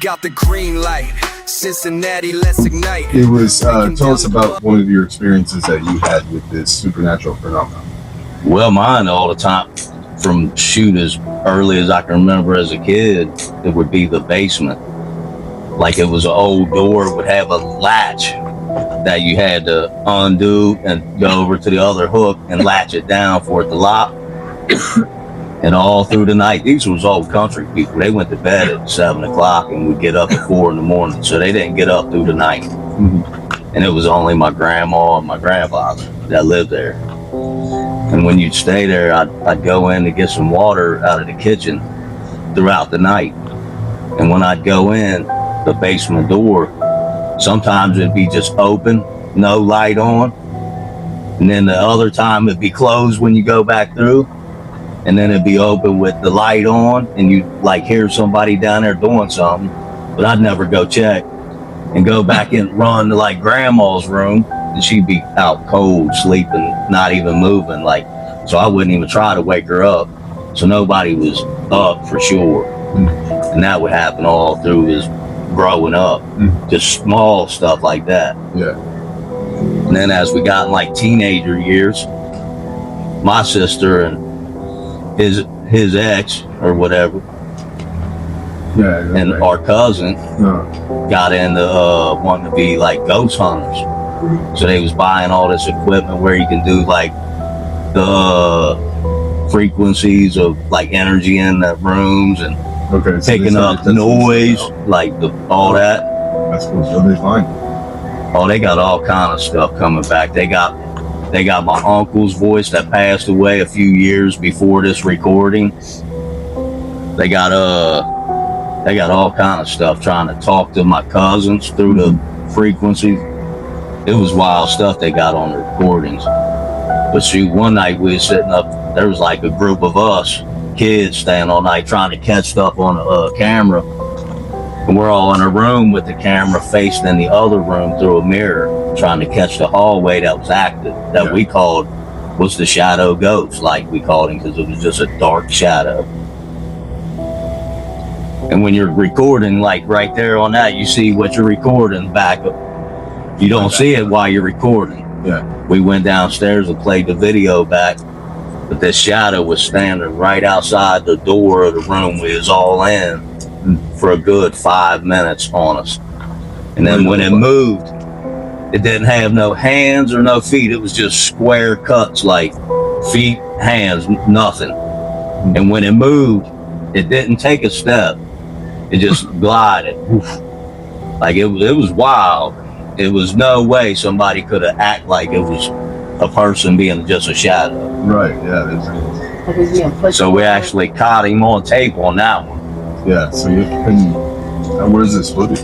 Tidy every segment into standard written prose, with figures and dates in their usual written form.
got the green light. Cincinnati, let's ignite. It was, tell us about one of your experiences that you had with this supernatural phenomenon. Well, mine all the time, from shoot as early as I can remember as a kid, it would be the basement. Like it was an old door, it would have a latch that you had to undo and go over to the other hook and latch it down for it to lock. And all through the night, these was old country people. They went to bed at 7 o'clock and would get up at 4 in the morning. So they didn't get up through the night. And it was only my grandma and my grandfather that lived there. And when you'd stay there, I'd go in to get some water out of the kitchen throughout the night. And when I'd go in, the basement door, sometimes it'd be just open, no light on. And then the other time it'd be closed when you go back through. And then it'd be open with the light on, and you'd like hear somebody down there doing something. But I'd never go check and go back and run to like grandma's room, and she'd be out cold, sleeping, not even moving. Like, so I wouldn't even try to wake her up. So nobody was up for sure. And that would happen all through his growing up, just small stuff like that. Yeah. And then as we got in like teenager years, my sister and his ex or whatever, and our cousin got into wanting to be like ghost hunters. So they was buying all this equipment where you can do like the frequencies of like energy in the rooms and picking up noise, like all that. That's cool. So they find. Oh, they got all kind of stuff coming back. They got my uncle's voice that passed away a few years before this recording. They got all kind of stuff trying to talk to my cousins through the frequencies. It was wild stuff they got on the recordings. But shoot, one night we was sitting up, there was like a group of us kids staying all night trying to catch stuff on a camera. And we're all in a room with the camera faced in the other room through a mirror, trying to catch the hallway that was active, that we called was the shadow ghost, like we called him, because it was just a dark shadow. And when you're recording, like right there on that, you see what you're recording back up. You don't see it while you're recording. Yeah. We went downstairs and played the video back, but this shadow was standing right outside the door of the room we was all in for a good 5 minutes on us. And then when it moved, it didn't have no hands or no feet. It was just square cuts, like feet, hands, nothing. And when it moved, it didn't take a step. It just glided. Like it was wild. It was no way somebody could have acted like it was a person being just a shadow. Right, yeah. So we actually caught him on tape on that one. Yeah, so you can, where's this footage?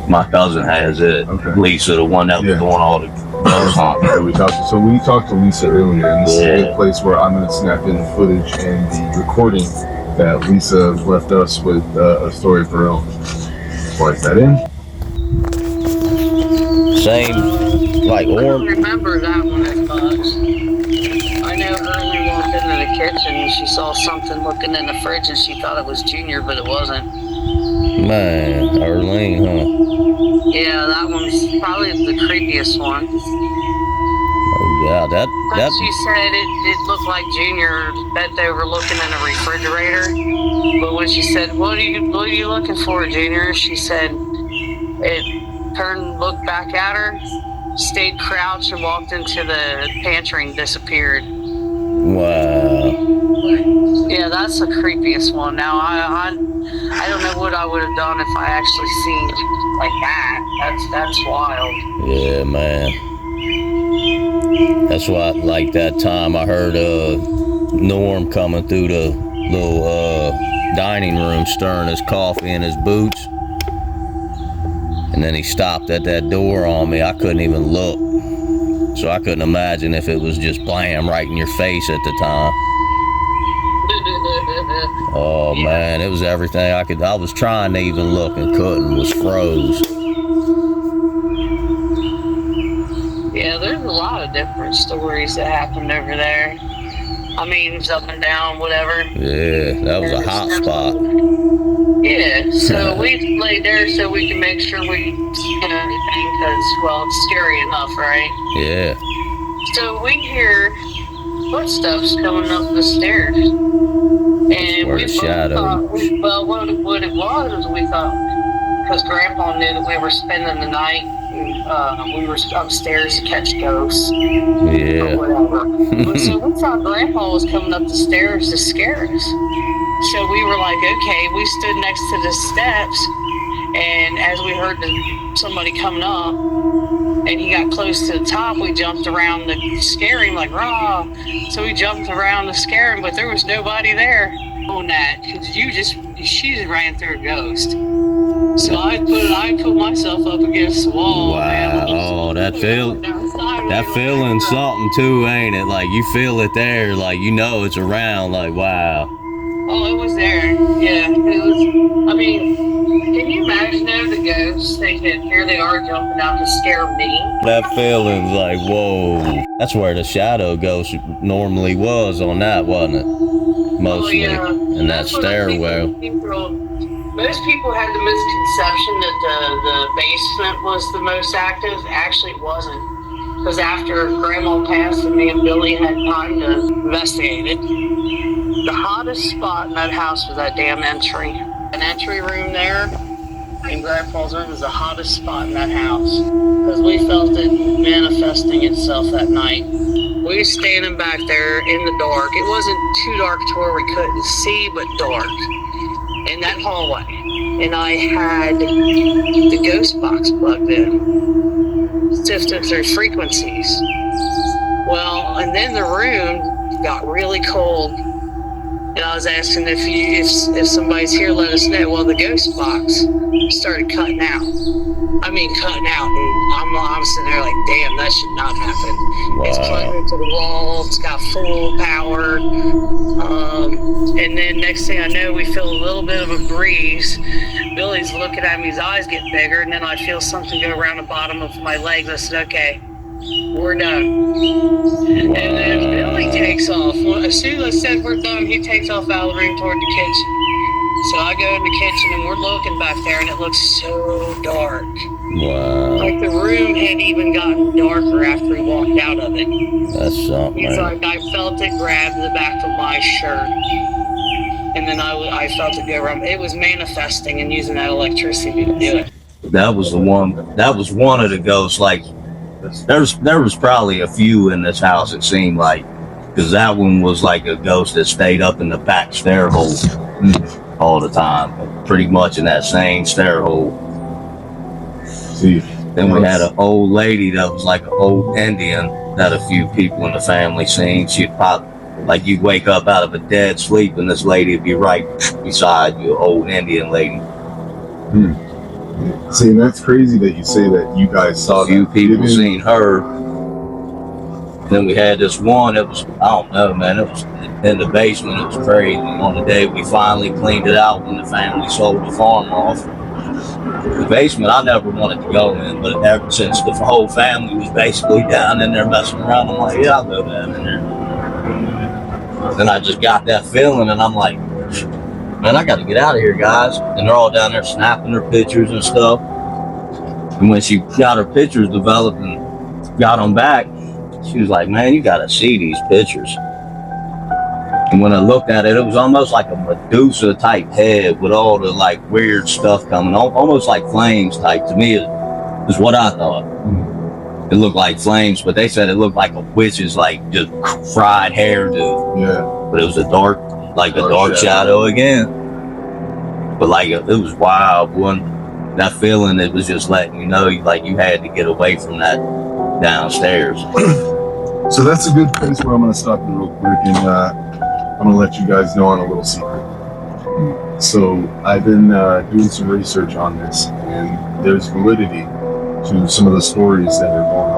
My cousin has it. Okay. Lisa, the one that was doing all the ghost hunting. Yeah, we talked to Lisa earlier, and this is a good place where I'm going to snap in the footage and the recording that Lisa left us with a story of her own. Splice that in. Same, like I don't remember that one as much. I know Early walked into the kitchen and she saw something looking in the fridge and she thought it was Junior, but it wasn't. Man, Arlene, huh? Yeah, that one's probably the creepiest one. Oh yeah, that. She said it looked like Junior bent over looking in a refrigerator. But when she said, "What are you looking for, Junior?" She said it turned, looked back at her, stayed crouched, and walked into the pantry and disappeared. Wow. Yeah, that's the creepiest one. Now I don't know what I would have done if I actually seen like that. That's wild. Yeah, man. That's why, like that time I heard Norm coming through the little dining room stirring his coffee in his boots. And then he stopped at that door on me. I couldn't even look. So I couldn't imagine if it was just blam right in your face at the time. Oh man, it was everything I was trying to even look and couldn't, was froze. Yeah, there's a lot of different stories that happened over there. I mean, up and down, whatever. Yeah, that was a hot spot. Yeah, so we laid there so we can make sure we get everything because, well, it's scary enough, right? Yeah. So we hear footsteps coming up the stairs. And Where we the both shadow. thought, what it was is we thought, because Grandpa knew that we were spending the night, we were upstairs to catch ghosts Yeah. or whatever. So we thought Grandpa was coming up the stairs to scare us. So we were like, okay, we stood next to the steps, and as we heard somebody coming up, and he got close to the top, we jumped around to scare him, like, rah. So we jumped around to scare him, but there was nobody there on that, because she just ran through a ghost. So I put myself up against the wall. Wow. Man. Oh, that feeling something too, ain't it? Like you feel it there, like you know it's around, like wow. Oh, it was there. Yeah, it was. I mean, can you imagine though the ghosts thinking, here they are jumping out to scare me? That feeling's like, whoa. That's where the shadow ghost normally was on that, wasn't it? Mostly. Oh, yeah. In that stairwell. Most people had the misconception that the basement was the most active. Actually, it wasn't. Because after Grandma passed and me and Billy had time to investigate it, the hottest spot in that house was that damn entry. An entry room there in Grandpa's room was the hottest spot in that house. Because we felt it manifesting itself that night. We were standing back there in the dark. It wasn't too dark to where we couldn't see, but dark. In that hallway. And I had the ghost box plugged in. Sifting through frequencies. Well, and then the room got really cold. And I was asking if somebody's here, let us know. Well, the ghost box started cutting out. I mean, cutting out. And I'm sitting there like, damn, that should not happen. Wow. It's plugged into the wall. It's got full power. And then next thing I know, we feel a little bit of a breeze. Billy's looking at me, his eyes get bigger. And then I feel something go around the bottom of my legs. I said, okay, we're done. Wow. And then Billy takes off. Well, as soon as I said we're done, he takes off out of the room toward the kitchen. So I go in the kitchen and we're looking back there and it looks so dark. Wow. Like the room had even gotten darker after we walked out of it. That's something. He's like, I felt it grab the back of my shirt. And then I felt it go around. It was manifesting and using that electricity to do it. That was the one. That was one of the ghosts. Like, there was probably a few in this house. It seemed like, because that one was like a ghost that stayed up in the back stair hole all the time, pretty much in that same stair hole. See, Then we had an old lady that was like an old Indian that a few people in the family seen. She'd pop, like you'd wake up out of a dead sleep and this lady would be right beside you, old Indian lady. See, and that's crazy that you say that you guys saw A few that. people seen her. Then we had this one, it was, I don't know, man, it was in the basement. It was crazy. On the day we finally cleaned it out when the family sold the farm off. The basement, I never wanted to go in, but ever since the whole family was basically down in there messing around, I'm like, yeah, I'll go down in there. Then I just got that feeling, and I'm like, man, I got to get out of here, guys. And they're all down there snapping their pictures and stuff. And when she got her pictures developed and got them back, she was like, man, you got to see these pictures. And when I looked at it, it was almost like a Medusa type head with all the like weird stuff coming, almost like flames type. To me, is what I thought. It looked like flames, but they said it looked like a witch's like just fried hairdo. Yeah. But it was a dark shadow again. But like it was wild, one that feeling. It was just letting you know, like you had to get away from that downstairs. So that's a good place where I'm going to stop you real quick, and I'm going to let you guys know on a little secret. So I've been doing some research on this, and there's validity to some of the stories that are going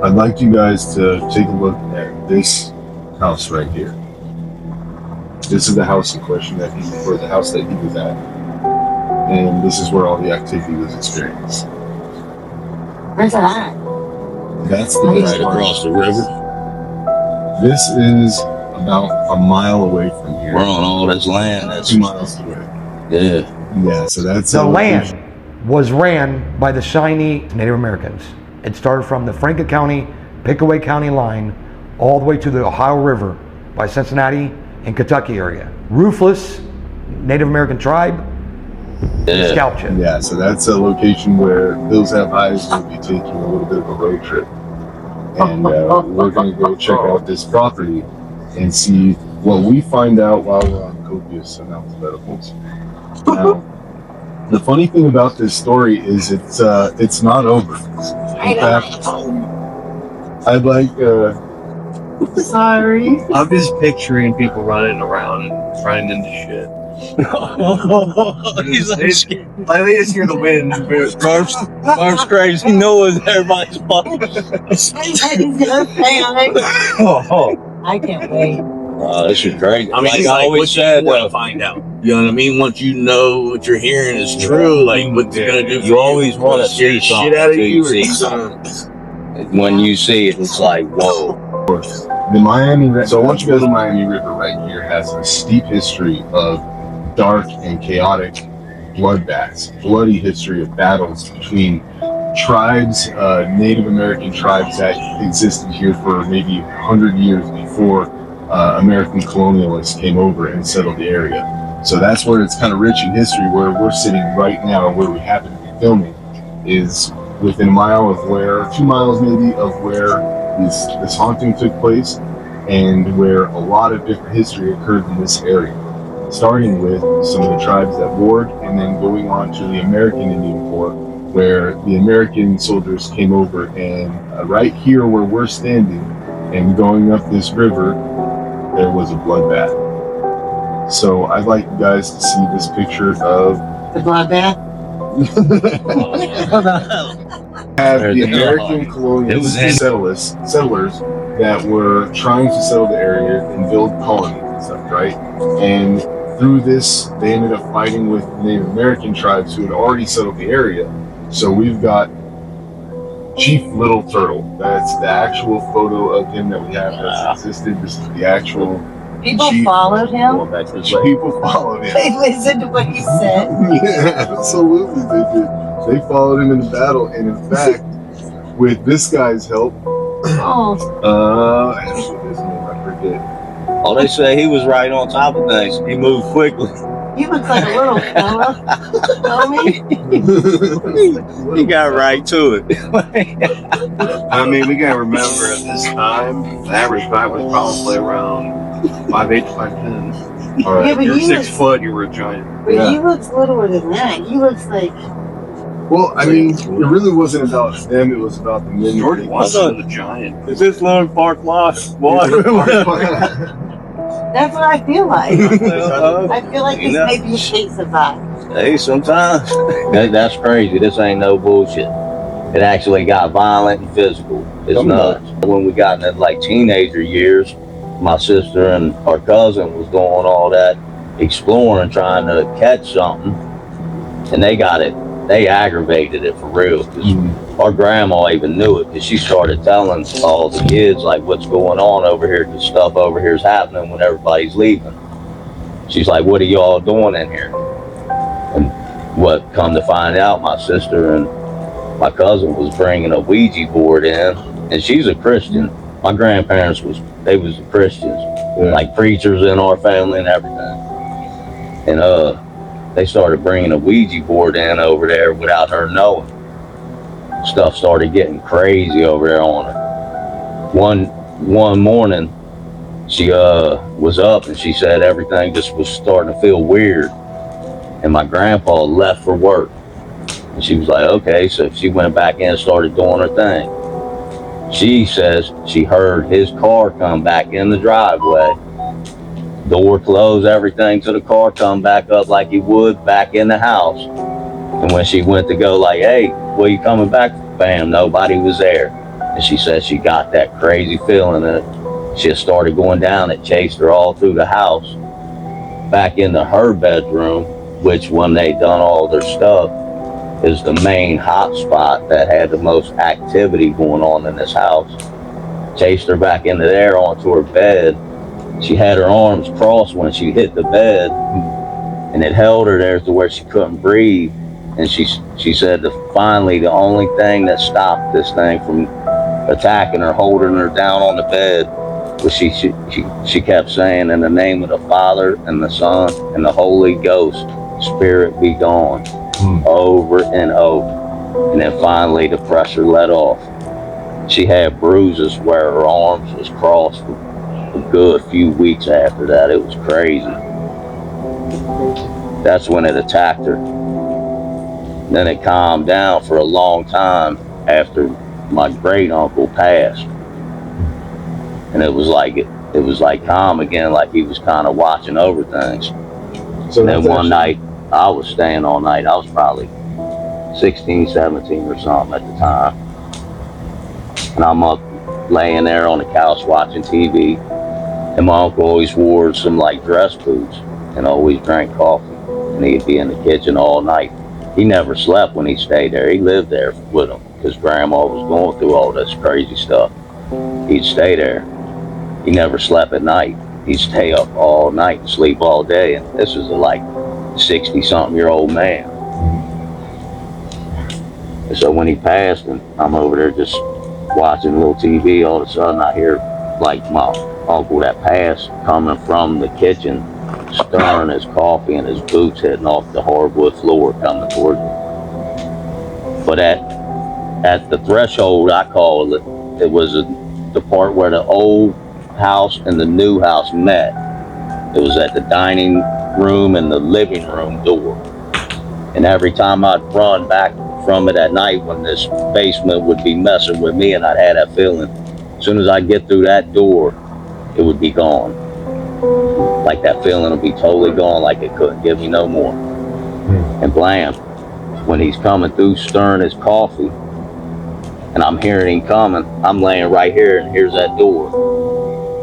on. I'd like you guys to take a look at this house right here. This is the house in question or the house that he was at. And this is where all the activity was experienced. Where's that at? That's the Right across the river. This is about a mile away from here. We're on all this land. That's 2 miles away. yeah. Yeah, so that's The land was ran by the Shawnee Native Americans. It started from the Franklin County, Pickaway County line, all the way to the Ohio River by Cincinnati and Kentucky area. Roofless Native American tribe, Yeah. scalped you. Yeah, so that's a location where Hills Have Eyes will be taking a little bit of a road trip. And we're going to go check out this property and see what we find out while we're on copious amounts of edibles. Now, the funny thing about this story is it's not over. In fact, I'd like Sorry. I'm just picturing people running around and running into shit. He's like, I think it's hear the wind. Mark's crazy. Noah's everybody's fucking. I can't wait. Oh, this is crazy. I mean, like it's I like always what you said, want to find out. You know what I mean? Once you know what you're hearing is true, like what's it gonna do? you always want to see something. shit out of till you. see something. When you see it, it's like, whoa. the Miami River. So once you go to Miami River right here has a steep history of dark and chaotic bloodbaths, bloody history of battles between tribes, Native American tribes that existed here for maybe 100 years before American colonialists came over and settled the area. So that's where it's kind of rich in history. Where we're sitting right now, where we happen to be filming, is within a mile of where, 2 miles maybe, of where this haunting took place, and where a lot of different history occurred in this area. Starting with some of the tribes that warred, and then going on to the American Indian War, where the American soldiers came over, and right here where we're standing, and going up this river, there was a bloodbath. So I'd like you guys to see this picture of The bloodbath? have the There's American It colonial was in- settlers that were trying to settle the area and build colonies and stuff, right? And through this, they ended up fighting with Native American tribes who had already settled the area. So we've got Chief Little Turtle. That's the actual photo of him that we have that's existed. This is the actual People Chief. followed him? People followed him. They listened to what he said. Yeah, absolutely they did. They followed him in the battle, and in fact, with this guy's help, Oh, I forget his name, I forget. Oh, they say he was right on top of things. He moved quickly. he looks like a little fella. Homie. He got right to it. I mean, we gotta remember at this time, the average height was probably around 5'8" to 5'10". All right. Yeah, but You're he 6 looks, foot, you were a giant. but Yeah. he looks littler than that. He looks like, Well, I mean, it really wasn't about them, it was about the men. Jordan What's wasn't a giant. Is this Lone Park Lot? that's what I feel like. I feel like You this know. may be a case of that. Hey, sometimes that's crazy. This ain't no bullshit. It actually got violent and physical. It's nuts. When we got into like teenager years, my sister and our cousin was doing all that exploring, trying to catch something, and they got it. They aggravated it for real. 'Cause our grandma even knew it, because she started telling all the kids like what's going on over here, because stuff over here is happening when everybody's leaving. She's like, "What are y'all doing in here?" And what come to find out, my sister and my cousin was bringing a Ouija board in, and she's a Christian. My grandparents was Christians, like preachers in our family and everything. And they started bringing a Ouija board in over there without her knowing. Stuff started getting crazy over there on her. One morning, she was up and she said everything just was starting to feel weird. And my grandpa left for work. And she was like, okay, so she went back in and started doing her thing. She says she heard his car come back in the driveway. Door closed, everything to the car come back up like he would back in the house. And when she went to go like, hey, where you coming back? Bam, nobody was there. And she said she got that crazy feeling that she had started going down. It chased her all through the house, back into her bedroom, which when they done all their stuff, is the main hot spot that had the most activity going on in this house. Chased her back into there onto her bed, she had her arms crossed when she hit the bed, and it held her there to where she couldn't breathe. And she said that finally the only thing that stopped this thing from attacking her, holding her down on the bed, was she kept saying, in the name of the Father and the Son and the Holy Ghost, spirit be gone, over and over. And then finally the pressure let off. She had bruises where her arms was crossed for a good few weeks after that. It was crazy. That's when it attacked her. Then it calmed down for a long time after my great uncle passed. And it was like calm again, like he was kind of watching over things. So and then one night I was staying all night. I was probably 16, 17 or something at the time. And I'm up laying there on the couch watching TV. And my uncle always wore some like dress boots and always drank coffee. And he'd be in the kitchen all night. He never slept when he stayed there. He lived there with him because grandma was going through all this crazy stuff. He'd stay there. He never slept at night. He'd stay up all night and sleep all day. And this was a like 60-something-year-old man. And so when he passed, and I'm over there just watching a little TV, all of a sudden I hear like my uncle that passed coming from the kitchen, stirring his coffee and his boots hitting off the hardwood floor coming towards me. But at the threshold, I call it, it was the part where the old house and the new house met. It was at the dining room and the living room door. And every time I'd run back from it at night when this basement would be messing with me and I'd had that feeling, as soon as I get through that door, it would be gone. Like that feeling would be totally gone, like it couldn't give me no more. And blam, when he's coming through stirring his coffee and I'm hearing him coming, I'm laying right here and here's that door.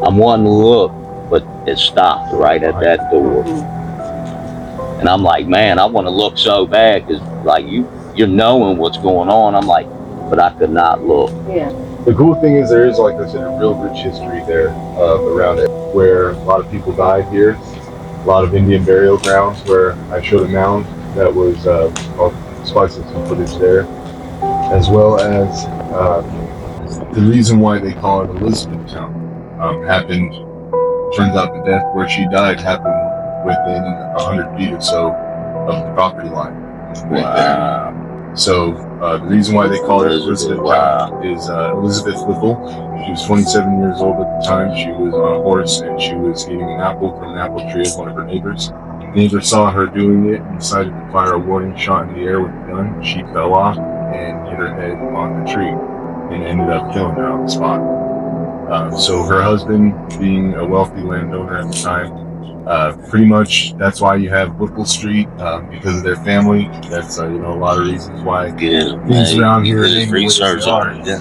I'm wanting to look, but it stopped right at that door. And I'm like, man, I want to look so bad because like you're knowing what's going on. I'm like, but I could not look. Yeah. The cool thing is there is, like I said, a real rich history there around it, where a lot of people died here. A lot of Indian burial grounds where I showed a mound that was, I'll spice some footage there, as well as the reason why they call it Elizabethtown happened, turns out the death where she died happened within 100 feet or so of the property line. Right there. So the reason why they call it Elizabethtown is Elizabeth Whipple. She was 27 years old at the time. She was on a horse and she was eating an apple from an apple tree of one of her neighbors. The neighbor saw her doing it and decided to fire a warning shot in the air with a gun. She fell off and hit her head on the tree and ended up killing her on the spot. So her husband, being a wealthy landowner at the time, pretty much that's why you have Whipple Street, because of their family. That's a lot of reasons why things around here research on it.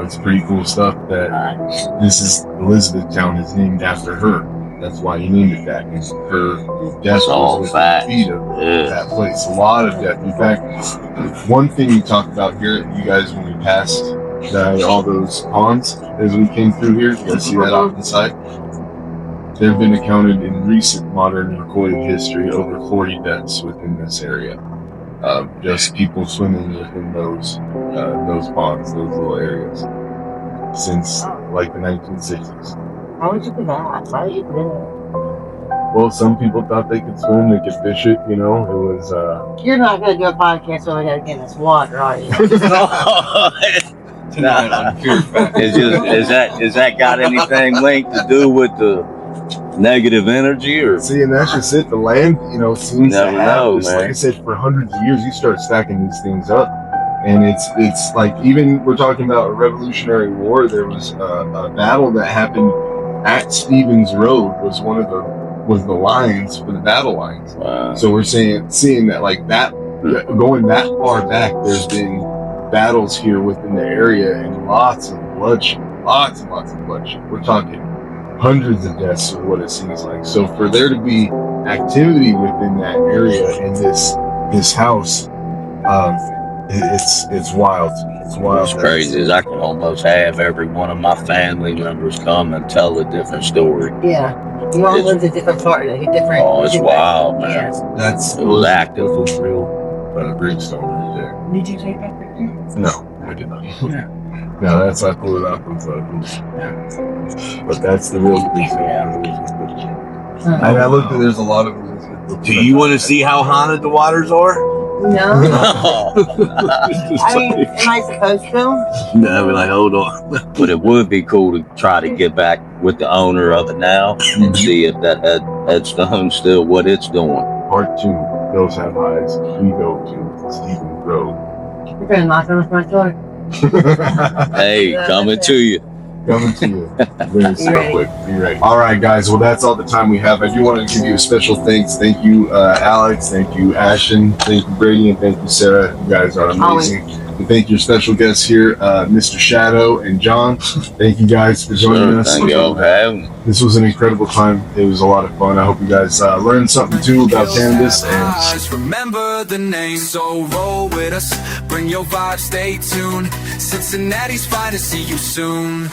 It's pretty cool stuff that this is Elizabethtown is named after her. That's why he named it that. Her death was within feet of that place. A lot of death. In fact, one thing you talked about here, you guys, when we passed all those ponds as we came through here, you guys see that off to the side? There have been accounted in recent modern recorded history over 40 deaths within this area. Just people swimming within those ponds, those little areas, since like the 1960s. How would you do that? Why would you do it? Well, some people thought they could swim, they could fish it, it was... You're not going to do a podcast so we got to get in this water, are you? Tonight on Fear Factor. Is that got anything linked to do with the negative energy or? See, and that's just it. The land, seems Never to have know, this, man. like I said, for hundreds of years, you start stacking these things up. And it's like, even we're talking about a Revolutionary War, there was a battle that happened at Stevens Road was the lines for the battle lines. Wow. So we're seeing that like that, going that far back, there's been battles here within the area and lots and lots of bloodshed. We're talking hundreds of deaths is what it seems like. So for there to be activity within that area in this house, It's wild. It's wild. It's crazy. Is I can almost have every one of my family members come and tell a different story. Yeah. You all lived a different part, a different. Oh, it's wild, man. Yes. That's It was active. real brimstone right there. Did you take that picture? No, I did not. No, that's I pulled it out from but that's the real brimstone. And I looked at there's a lot of them. Do you want to see how haunted the waters are? No. No. I mean, am I supposed to? No, we're like, hold on. But it would be cool to try to get back with the owner of it now and see if that headstone's still what it's doing. Part 2, Those Have Eyes. We go to Stephen Road. You're gonna knock on the front door. Hey, coming to you. Coming to you very quick. Be ready. All right, guys. Well, that's all the time we have. I do want to give you a special thanks. Thank you, Alex. Thank you, Ashton. Thank you, Brady, and thank you, Sarah. You guys are amazing. And thank your special guests here, Mr. Shadow and John. Thank you guys for joining us. Thank y'all for having me. This was an incredible time. It was a lot of fun. I hope you guys learned something too about cannabis. And remember the name, so roll with us. Bring your vibe, stay tuned. Cincinnati's fine to see you soon.